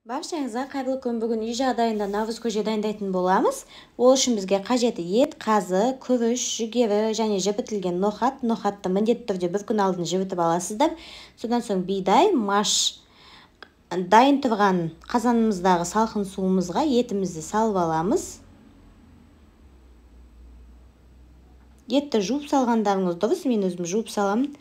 Баршаңызға қайырлы күн. Бүгін үй жағдайында наурыз көже дайындайтын боламыз. Ол үшін бізге қажеті ет, қазы, күріш, жүгері және жібітілген ноқат. Ноқатты міндетті түрде бір күн алдын жібітіп аласыздар. Содан соң бидай, маш, дайын тұрған қазанымыздағы салқын суымызға етімізді салып аламыз. Етті жуып салғандарыңыз дұрыс, мен өзім жуып саламын.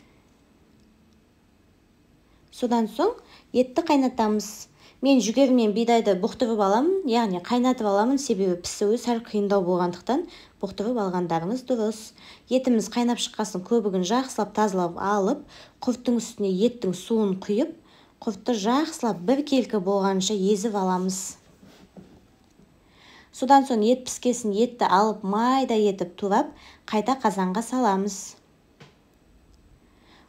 Содан соң етті қайнатамыз. Мен жүгері мен бидайды бұқтырып аламын, яғни қайнатып аламын, себебі пісуі сәл қиындау болғандықтан бұқтырып алғандарыңыз дұрыс. Етіміз қайнап шыққасын көбігін жақсылап тазалап алып, құрттың үстіне еттің суын құйып, құртты жақсылап бір келкі болғанша езіп аламыз. Содан соң ет піскесін етті алып майда етіп турап, қайта қазанға саламыз.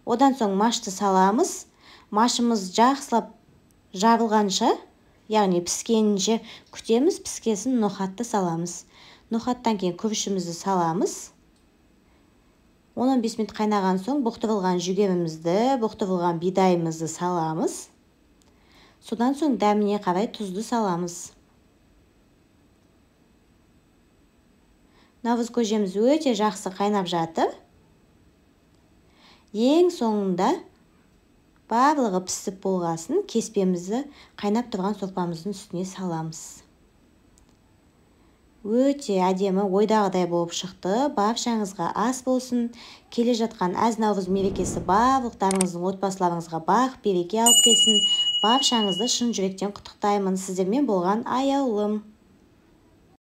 Одан соң машты саламыз. Машымыз жақсылап жарылғанша, яғни піскенінше күтеміз, піскесін ноқатты саламыз. Ноқаттан кейін күрішімізді саламыз. 10-15 минут қайнаған соң бұқтырылған жүгерімізді, бұқтырылған бидайымызды саламыз. Содан соң дәміне қарай тұзды саламыз. Наурыз көжеміз өте жақсы қайнап жатыр. Ең соңында барлығы пісіп болғасын кеспемізді қайнап тұрған сорпамыздың үстіне саламыз. Өте әдемі ойдағыдай болып шықты. Баршаңызға ас болсын. Келе жатқан әз наурыз мерекесі барлықтарыңыздың отбасыларыңызға бақ береке алып келсін. Баршаңызды шын жүректен құттықтаймын. Сіздермен болған аяулым.